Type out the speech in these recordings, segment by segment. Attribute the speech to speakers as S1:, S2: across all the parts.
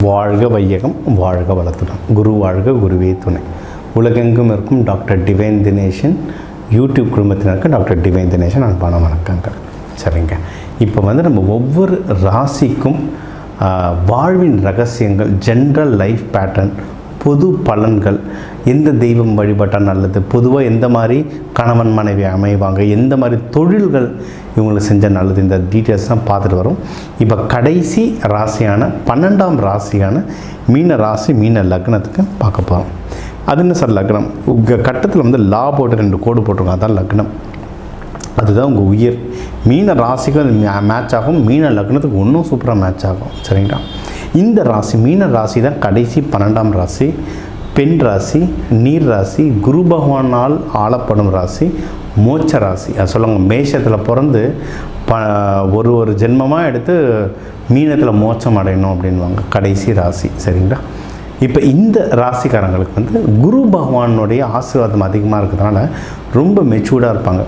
S1: வாழ்க வையகம், வாழ்க வளத்துடன். குரு வாழ்க, குருவே துணை. உலகெங்கும் இருக்கும் டாக்டர் டிவைன் தினேஷன் யூடியூப் குடும்பத்தினருக்கு டாக்டர் டிவைன் தினேஷன் அன்பான வணக்கங்கள். சரிங்க, இப்போ நம்ம ஒவ்வொரு ராசிக்கும் வாழ்வின் ரகசியங்கள், ஜென்ரல் லைஃப் பேட்டர்ன், பொது பலன்கள், எந்த தெய்வம் வழிபட்டால் நல்லது, பொதுவாக எந்த மாதிரி கணவன் மனைவி அமைவாங்க, எந்த மாதிரி தொழில்கள் இவங்களை செஞ்சால் நல்லது, இந்த டீட்டெயில்ஸ் தான் பார்த்துட்டு வரும். இப்போ கடைசி ராசியான 12ஆம் ராசியான மீன ராசி, மீன லக்னத்துக்கு பார்க்க போகிறோம். அது என்ன சார் லக்னம்? உங்கள் கட்டத்தில் லா போட்டு 2 கோடு போட்டிருக்கோம், அதான் லக்னம். அதுதான் உங்கள் உயிர். மீன ராசிக்கு அது மேட்ச் ஆகும், மீன லக்னத்துக்கு இன்னும் சூப்பராக மேட்ச் ஆகும். சரிங்களா? இந்த ராசி மீன ராசி தான் கடைசி 12ஆம் ராசி, பெண் ராசி, நீர் ராசி, குரு பகவானால் ஆளப்படும் ராசி, மோட்ச ராசி. அது சொல்லுவாங்க, மேஷத்தில் பிறந்து ஒரு ஜென்மமாக எடுத்து மீனத்தில் மோட்சம் அடையணும் அப்படின்வாங்க, கடைசி ராசி. சரிங்களா? இப்போ இந்த ராசிக்காரங்களுக்கு குரு பகவானுடைய ஆசீர்வாதம் அதிகமாக இருக்கிறதுனால ரொம்ப மெச்சூர்டாக இருப்பாங்க.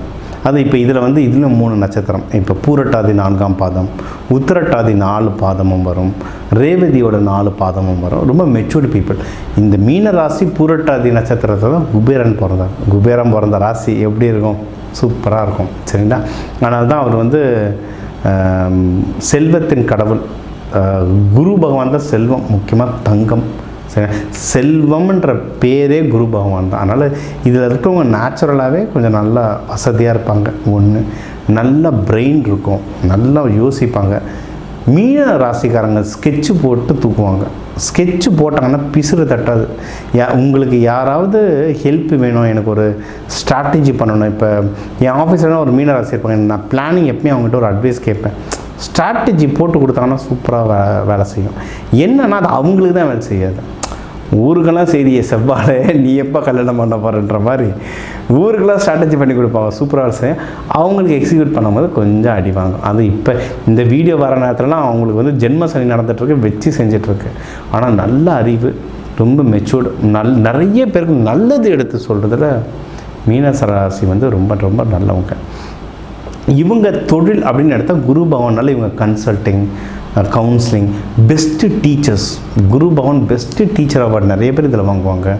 S1: அது இப்போ இதில் இதில் 3 நட்சத்திரம். இப்போ பூரட்டாதி 4ஆம் பாதம், உத்திரட்டாதி 4 பாதமும் வரும், ரேவதியோட 4 பாதமும் வரும். ரொம்ப மெச்சூர்டு பீப்புள். இந்த மீன ராசி பூரட்டாதி நட்சத்திரத்தில் தான் குபேரன் பிறந்தார். குபேரன் பிறந்த ராசி எப்படி இருக்கும்? சூப்பராக இருக்கும். சரிங்களா? அதனால தான் அவர் செல்வத்தின் கடவுள். குரு பகவான் தான் செல்வம், முக்கியமாக தங்கம். சரி, செல்வம்ன்ற பேரே குரு பகவான் தான். அதனால் இதில் இருக்கவங்க நேச்சுரலாகவே கொஞ்சம் நல்லா வசதியாக இருப்பாங்க. ஒன்று, நல்ல பிரெயின் இருக்கும், நல்லா யோசிப்பாங்க. மீன ராசிக்காரங்க ஸ்கெட்சு போட்டு தூக்குவாங்க. ஸ்கெட்சு போட்டாங்கன்னா பிசுறு தட்டாது. உங்களுக்கு யாராவது ஹெல்ப் வேணும், எனக்கு ஒரு ஸ்ட்ராட்டஜி பண்ணணும். இப்போ என் ஆஃபீஸில் ஒரு மீன ராசி இருப்பாங்க, நான் பிளானிங் எப்பயும் அவங்ககிட்ட ஒரு அட்வைஸ் கேட்பேன். ஸ்ட்ராட்டஜி போட்டு கொடுத்தாங்கன்னா சூப்பராக வேலை செய்யும். என்னன்னா அது அவங்களுக்கு தான் வேலை செய்யாது. ஊருக்கெல்லாம் செய்தியை செவ்வாழை நீ எப்போ கல்யாணம் பண்ண போகிறன்ற மாதிரி ஊருக்கெல்லாம் ஸ்ட்ராட்டஜி பண்ணி கொடுப்பாங்க, சூப்பராக செய்யும். அவங்களுக்கு எக்ஸிக்யூட் பண்ணும்போது கொஞ்சம் அடிவாங்க. அது இப்போ இந்த வீடியோ வர நேரத்துலலாம் அவங்களுக்கு ஜென்ம சனி நடந்துகிட்ருக்கு, வச்சு செஞ்சிட்ருக்கு. ஆனால் நல்ல அறிவு, ரொம்ப மெச்சூர்டு, நிறைய பேருக்கு நல்லது எடுத்து சொல்கிறதுல மீனராசி ரொம்ப ரொம்ப நல்லவங்க. இவங்க தொழில் அப்படின்னு எடுத்தால் குரு பகவானால் இவங்க கன்சல்டிங், கவுன்சிலிங், பெஸ்ட்டு டீச்சர்ஸ். குரு பகவான் பெஸ்ட்டு டீச்சர் அவார்டு நிறைய பேர் இதில் வாங்குவாங்க.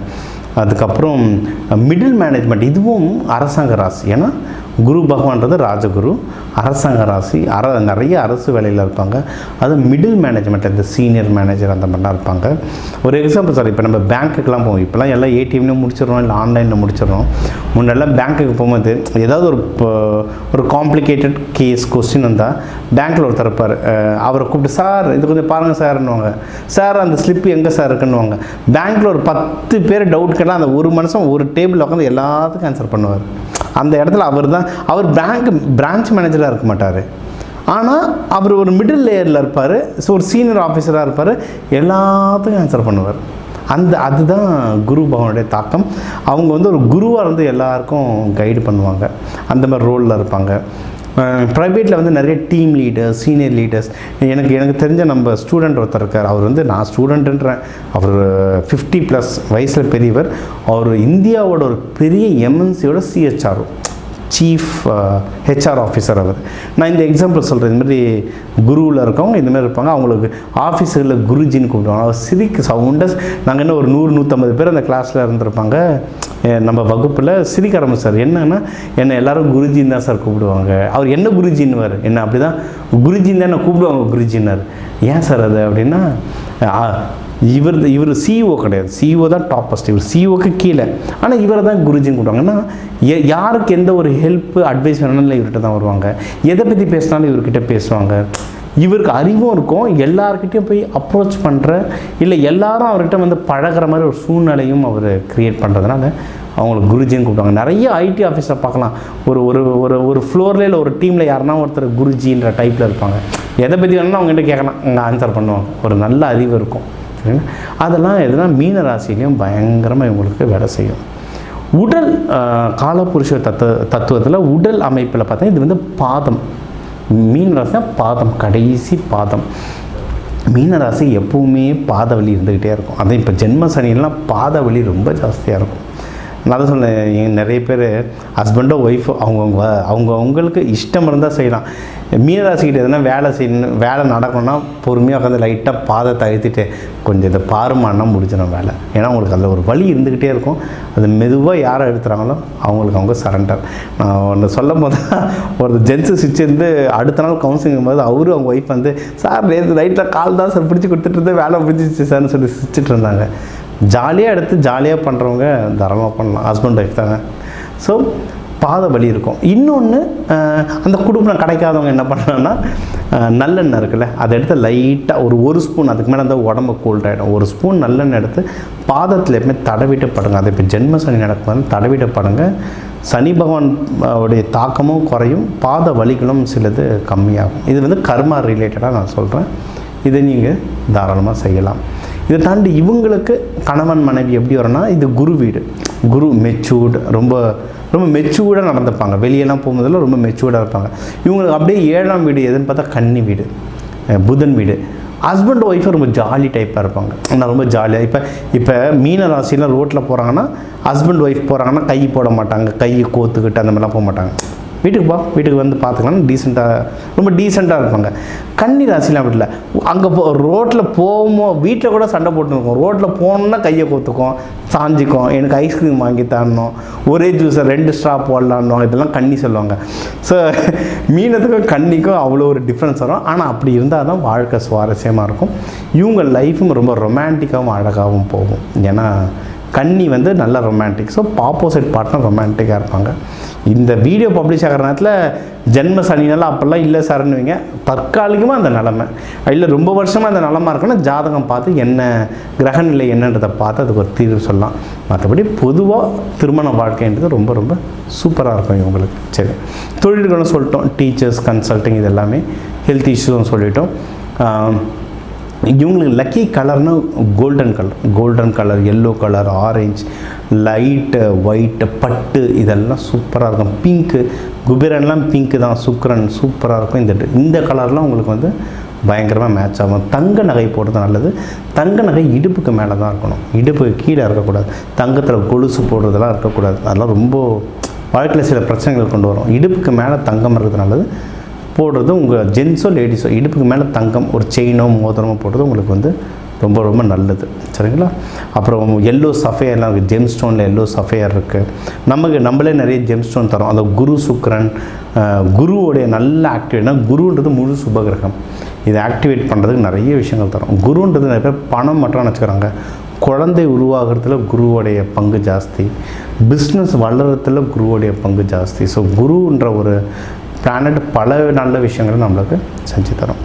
S1: அதுக்கப்புறம் மிடில் மேனேஜ்மெண்ட், இதுவும் அரசாங்க ராசி. ஏன்னா குரு பகவான்றது ராஜகுரு, அரசாங்க ராசி. நிறைய அரசு வேலையில் இருப்பாங்க. அது மிடில் மேனேஜ்மெண்ட், இந்த சீனியர் மேனேஜர் அந்த மாதிரிலாம் இருப்பாங்க. ஒரு எக்ஸாம்பிள் சார், இப்போ நம்ம பேங்க்குக்கெலாம் போவோம். இப்போலாம் எல்லாம் ஏடிஎம்லேயும் முடிச்சிடறோம், இல்லை ஆன்லைனில் முடிச்சிடறோம். முன்னெல்லாம் பேங்க்குக்கு போகும்போது ஏதாவது ஒரு காம்ப்ளிகேட்டட் கேஸ் கொஸ்டின் வந்தால் பேங்க்கில் ஒருத்தர் இருப்பார். அவரை கூப்பிட்டு, சார் இது கொஞ்சம் பாருங்கள் சார்ன்னுவாங்க. சார் அந்த ஸ்லிப்பு எங்கே சார் இருக்குன்னுவாங்க. பேங்க்கில் ஒரு 10 பேர் டவுட் கேட்டால் அந்த ஒரு மனுஷன் ஒரு டேபிளில் உட்காந்து எல்லாத்துக்கும் ஆன்சர் பண்ணுவார். அந்த இடத்துல அவர் பிரான்ச் மேனேஜராக இருக்க மாட்டார். ஆனால் அவர் ஒரு மிடில் லேயரில் இருப்பார், ஒரு சீனியர் ஆஃபீஸராக இருப்பார், எல்லாத்துக்கும் ஆன்சர் பண்ணுவார். அதுதான் குரு பகவானுடைய தாக்கம். அவங்க ஒரு குருவாக எல்லாருக்கும் கைடு பண்ணுவாங்க. அந்த மாதிரி ரோலில் இருப்பாங்க. ப்ரைவேட்டில் நிறைய டீம் லீடர்ஸ், சீனியர் லீடர்ஸ். எனக்கு தெரிஞ்ச நம்ம ஸ்டூடெண்ட் ஒருத்தர் இருக்கார். அவர் நான் ஸ்டூடெண்ட்டுன்றேன், அவர் 50+ வயசில் பெரியவர். அவர் இந்தியாவோட ஒரு பெரிய எம்என்சியோட CHRO, சீஃப் HR ஆஃபீஸர் அவர். நான் இந்த எக்ஸாம்பிள் சொல்கிறேன். இதுமாதிரி குருவில் இருக்கவங்க இந்தமாதிரி இருப்பாங்க. அவங்களுக்கு ஆஃபீஸுகளில் குருஜின்னு கூப்பிடுவாங்க. அவர் சிரிக்க சவுண்டாக, நாங்கள் ஒரு 100-150 பேர் அந்த கிளாஸில் இருந்திருப்பாங்க. நம்ம வகுப்பில் சிரிக்க ஆரம்பிச்சார். என்னன்னா, என்னை எல்லோரும் குருஜின்னு தான் சார் கூப்பிடுவாங்க. அவர் என்ன குருஜின்னுவார், என்ன அப்படி தான் குருஜின்னு தான் கூப்பிடுவாங்க, குருஜின்னார். ஏன் சார் அது அப்படின்னா, இவர் CEO கிடையாது, CEO தான் டாப்பஸ்ட், இவர் CEOக்கு கீழே. ஆனால் இவரை தான் குருஜின்னு கூப்பிடுவாங்கன்னா, யாருக்கு எந்த ஒரு ஹெல்ப் அட்வைஸ் வேணும்னாலும் இவர்கிட்ட தான் வருவாங்க. எதை பற்றி பேசினாலும் இவர்கிட்ட பேசுவாங்க. இவருக்கு அறிவும் இருக்கும், எல்லார்கிட்டையும் போய் அப்ரோச் பண்ணுற, இல்லை எல்லாரும் அவர்கிட்ட பழகிற மாதிரி ஒரு சூழ்நிலையும் அவர் க்ரியேட் பண்ணுறதுனால அவங்களுக்கு குருஜின்னு கூப்பிடுவாங்க. நிறைய ஐடி ஆஃபீஸில் பார்க்கலாம், ஒரு ஃப்ளோரில் இல்லை ஒரு டீமில் யாருன்னா ஒருத்தர் குருஜின்ற டைப்பில் இருப்பாங்க. எதை பற்றி வேணும்னா அவங்ககிட்ட கேட்கலாம், அவங்க ஆன்சர் பண்ணுவாங்க. ஒரு நல்ல அறிவு இருக்கும். அதெல்லாம் எதுனா மீன ராசிலையும் பயங்கரமாக இவங்களுக்கு வேலை செய்யும். உடல் காலபுருஷ தத்துவத்தில் உடல் அமைப்பில் பார்த்தா இது பாதம். மீன ராசி தான் பாதம், கடைசி பாதம். மீனராசி எப்பவுமே பாத வலி இருந்துக்கிட்டே இருக்கும். அதே இப்போ ஜென்ம சனியெல்லாம் பாத வலி ரொம்ப ஜாஸ்தியாக இருக்கும். நான் தான் சொன்னேன், நிறைய பேர் ஹஸ்பண்டோ ஒய்ஃபோ அவங்களுக்கு இஷ்டம் இருந்தால் செய்யலாம். மீனராசிக்கிட்ட எதுனா வேலை செய்யணும், வேலை நடக்கணும்னா பொறுமையாக உட்காந்து லைட்டாக பாதத்தை அழுத்திட்டு கொஞ்சம் இதை பாருமானா முடிச்சிடும் வேலை. ஏன்னா அவங்களுக்கு அதில் ஒரு வலி இருந்துக்கிட்டே இருக்கும். அது மெதுவாக யாரை எடுத்துகிறாங்களோ அவங்க சரண்டர். நான் ஒன்று சொல்லும் போது தான் ஒரு ஜென்ஸு சுவிட்ச் இருந்து அடுத்த நாள் கவுன்சிலிங் போது அவரும் அவங்க ஒய்ஃப் வந்து, சார் நேற்று லைட்டில் கால் தான் சார் பிடிச்சி கொடுத்துட்டு வேலை பிடிச்சிச்சு சார்னு சொல்லி சிரிச்சிட்டு இருந்தாங்க. ஜாலியாக எடுத்து ஜாலியாக பண்ணுறவங்க தாராளமாக பண்ணலாம், ஹஸ்பண்ட் ஒய்ஃப் தாங்க. ஸோ பாத வலி இருக்கும். இன்னொன்று, அந்த குடும்பம் கிடைக்காதவங்க என்ன பண்ணுறாங்கன்னா, நல்லெண்ணெய் இருக்குல்ல, அதை எடுத்து லைட்டாக ஒரு ஸ்பூன், அதுக்கு மேலே அந்த உடம்பு கோல்ட் ஆகிடும், ஒரு ஸ்பூன் நல்லெண்ணெய் எடுத்து பாதத்தில் எப்பவுமே தடவிட்டு படுங்க. அது இப்போ ஜென்ம சனி நடக்கும்போது தடவிட்டு படுங்க. சனி பகவான் உடைய தாக்கமும் குறையும், பாத வலிகளும் சிலது கம்மியாகும். இது வந்து கர்மா ரிலேட்டடாக நான் சொல்கிறேன். இதை நீங்கள் தாராளமாக செய்யலாம். இதை தாண்டி இவங்களுக்கு கணவன் மனைவி எப்படி வரும்னா, இது குரு வீடு. குரு மெச்சூர்டு, ரொம்ப ரொம்ப மெச்சூர்டாக நடந்துப்பாங்க. வெளியெல்லாம் போகும்போதெல்லாம் ரொம்ப மெச்சூர்டாக இருப்பாங்க. இவங்களுக்கு அப்படியே 7ஆம் வீடு எதுன்னு பார்த்தா கன்னி வீடு, புதன் வீடு. ஹஸ்பண்ட் ஒய்ஃபு ரொம்ப ஜாலி டைப்பாக இருப்பாங்க. ஆனால் ரொம்ப ஜாலியாக இப்போ மீன ராசிலாம் ரோட்டில் போகிறாங்கன்னா, ஹஸ்பண்ட் ஒய்ஃப் போகிறாங்கன்னா கை போட மாட்டாங்க, கையை கோத்துக்கிட்டு அந்த மாதிரிலாம் போக மாட்டாங்க. வீட்டுக்கு வந்து பார்த்துக்கலாம், ரொம்ப டீசெண்டாக இருப்பாங்க. கன்னி ராசிலாம் அப்படி இல்லை. அங்கே ரோட்டில் வீட்டில் கூட சண்டை போட்டுருக்கோம். ரோட்டில் போகணுன்னா கையை கோத்துக்கும், சாஞ்சிக்கும், எனக்கு ஐஸ்கிரீம் வாங்கி தரணும், ஒரே ஜூஸை 2 ஸ்ட்ரா போடலான்னு, இதெல்லாம் கன்னி சொல்லுவாங்க. ஸோ மீனத்துக்கும் கன்னிக்கும் அவ்வளோ ஒரு டிஃப்ரென்ஸ் வரும். ஆனால் அப்படி இருந்தால் தான் வாழ்க்கை சுவாரஸ்யமாக இருக்கும். இவங்க லைஃபும் ரொம்ப ரொமான்டிக்காகவும் அழகாகவும் போகும். ஏன்னா கன்னி வந்து நல்ல ரொமான்டிக். ஸோ ஆப்போசிட் பார்ட்னர் ரொமான்டிக்காக இருப்பாங்க. இந்த வீடியோ பப்ளிஷ் ஆகிற நேரத்தில் ஜென்ம சனினால அப்போல்லாம் இல்லை சார்னுவீங்க. தற்காலிகமாக அந்த நிலமை இல்லை, ரொம்ப வருஷமாக அந்த நிலமா இருக்குன்னா ஜாதகம் பார்த்து என்ன கிரகநிலை என்னன்றதை பார்த்து அதுக்கு ஒரு தீர்வு சொல்லலாம். மற்றபடி பொதுவாக திருமண வாழ்க்கைன்றது ரொம்ப ரொம்ப சூப்பராக இருக்கும் இவங்களுக்கு. சரி, தொழில்களும் சொல்லிட்டோம், டீச்சர்ஸ், கன்சல்டிங், இது எல்லாமே. ஹெல்த் இஷ்யூஸும் சொல்லிட்டோம். இவங்களுக்கு லக்கி கலர்னா golden colour, yellow colour, orange, light white, பட்டு, இதெல்லாம் சூப்பராக இருக்கும். பிங்க்கு, குபேரன்லாம் பிங்க்கு தான், சுக்கிரன் சூப்பராக இருக்கும். இந்த கலர்லாம் உங்களுக்கு வந்து பயங்கரமாக மேட்ச் ஆகும். தங்க நகை போடுறது நல்லது. தங்க நகை இடுப்புக்கு மேலே தான் இருக்கணும், இடுப்புக்கு கீழே இருக்கக்கூடாது. தங்கத்தில் கொலுசு போடுறதெல்லாம் இருக்கக்கூடாது. அதெல்லாம் ரொம்ப வாழ்க்கையில் சில பிரச்சனைகள் கொண்டு வரும். இடுப்புக்கு மேலே தங்கம் இருக்கிறது நல்லது. போடுறது உங்கள் ஜென்ஸோ லேடிஸோ இடுப்புக்கு மேலே தங்கம், ஒரு செயினோ மோதிரமோ போடுறது உங்களுக்கு வந்து ரொம்ப ரொம்ப நல்லது. சரிங்களா? அப்புறம் எல்லோ சஃபையர்லாம் இருக்குது. ஜெம் ஸ்டோனில் எல்லோ சஃபையர் இருக்குது. நம்மளே நிறைய ஜெம் ஸ்டோன் தரோம். அந்த குரு சுக்கிரன், குருவோடைய நல்ல ஆக்டிவேட்னா, குருன்றது முழு சுபகிரகம். இதை ஆக்டிவேட் பண்ணுறதுக்கு நிறைய விஷயங்கள் தரும். குருன்றது நிறைய பேர் பணம் மட்டும் நினச்சிக்கிறாங்க. குழந்தை உருவாகிறதுல குருவோடைய பங்கு ஜாஸ்தி, பிஸ்னஸ் வளர்கிறதுல குருவோடைய பங்கு ஜாஸ்தி. ஸோ குருன்ற ஒரு பிளானட் பல நல்ல விஷயங்களை நம்மளுக்கு செஞ்சு தரும்.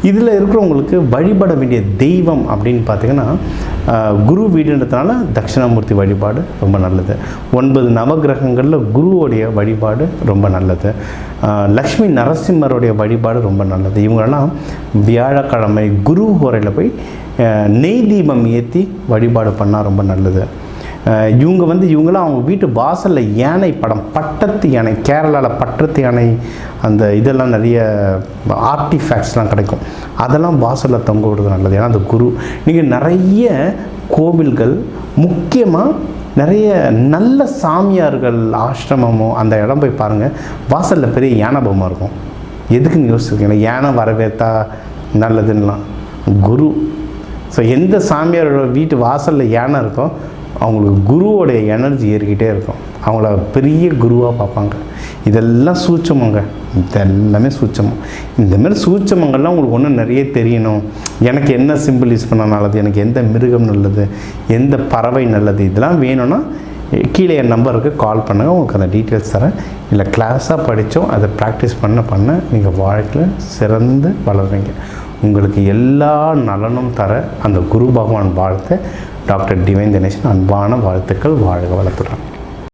S1: இதில் இருக்கிறவங்களுக்கு வழிபட வேண்டிய தெய்வம் அப்படின்னு பார்த்திங்கன்னா, குரு வீடுன்றதுனால தட்சிணாமூர்த்தி வழிபாடு ரொம்ப நல்லது. 9 நவகிரகங்களில் குருவோடைய வழிபாடு ரொம்ப நல்லது. லக்ஷ்மி நரசிம்மருடைய வழிபாடு ரொம்ப நல்லது. இவங்களெல்லாம் வியாழக்கிழமை குரு ஹோரையில் போய் நெய் தீபம் ஏற்றி வழிபாடு பண்ணால் ரொம்ப நல்லது. இவங்களாம் அவங்க வீட்டு வாசலில் யானை படம், பட்டத்து யானை, கேரளாவில் பட்டத்து யானை, அந்த இதெல்லாம் நிறைய ஆர்டிஃபேக்ட்ஸ்லாம் கிடைக்கும். அதெல்லாம் வாசலில் தொங்க விடுறது நல்லது. ஏன்னா அந்த குரு. நீங்கள் நிறைய கோவில்கள், முக்கியமாக நிறைய நல்ல சாமியார்கள் ஆசிரமமோ அந்த இடம் போய் பாருங்கள், வாசலில் பெரிய யானை பொம்மை இருக்கும். எதுக்குன்னு யோசிச்சிருக்கீங்களா? யானை வரவேற்றா நல்லதுன்னெலாம் குரு. ஸோ எந்த சாமியாரோட வீட்டு வாசலில் யானை இருக்கோ அவங்களுக்கு குருவோடைய எனர்ஜி ஏறிக்கிட்டே இருக்கும். அவங்கள பெரிய குருவாக பார்ப்பாங்க. இதெல்லாம் சூட்சமங்க, இதெல்லாமே சூட்சமம். இந்தமாதிரி சூட்சமங்கள்லாம் உங்களுக்கு ஒன்றும் நிறைய தெரியணும். எனக்கு என்ன சிம்பிள் யூஸ் பண்ணால் நல்லது, எனக்கு எந்த மிருகம் நல்லது, எந்த பறவை நல்லது, இதெல்லாம் வேணும்னா கீழே என் நம்பருக்கு கால் பண்ணுங்கள். உங்களுக்கு அந்த டீட்டெயில்ஸ் தரேன். இல்லை கிளாஸாக படித்தோம் அதை ப்ராக்டிஸ் பண்ண நீங்கள் வாழ்க்கையில் சிறந்து வளர்வீங்க. உங்களுக்கு எல்லா நலனும் தர அந்த குரு பகவான் வாழ்த்த டாக்டர் டிவைன் தினேசன் அன்பான வாழ்த்துக்கள். வாழ்க வளர்த்துறேன்.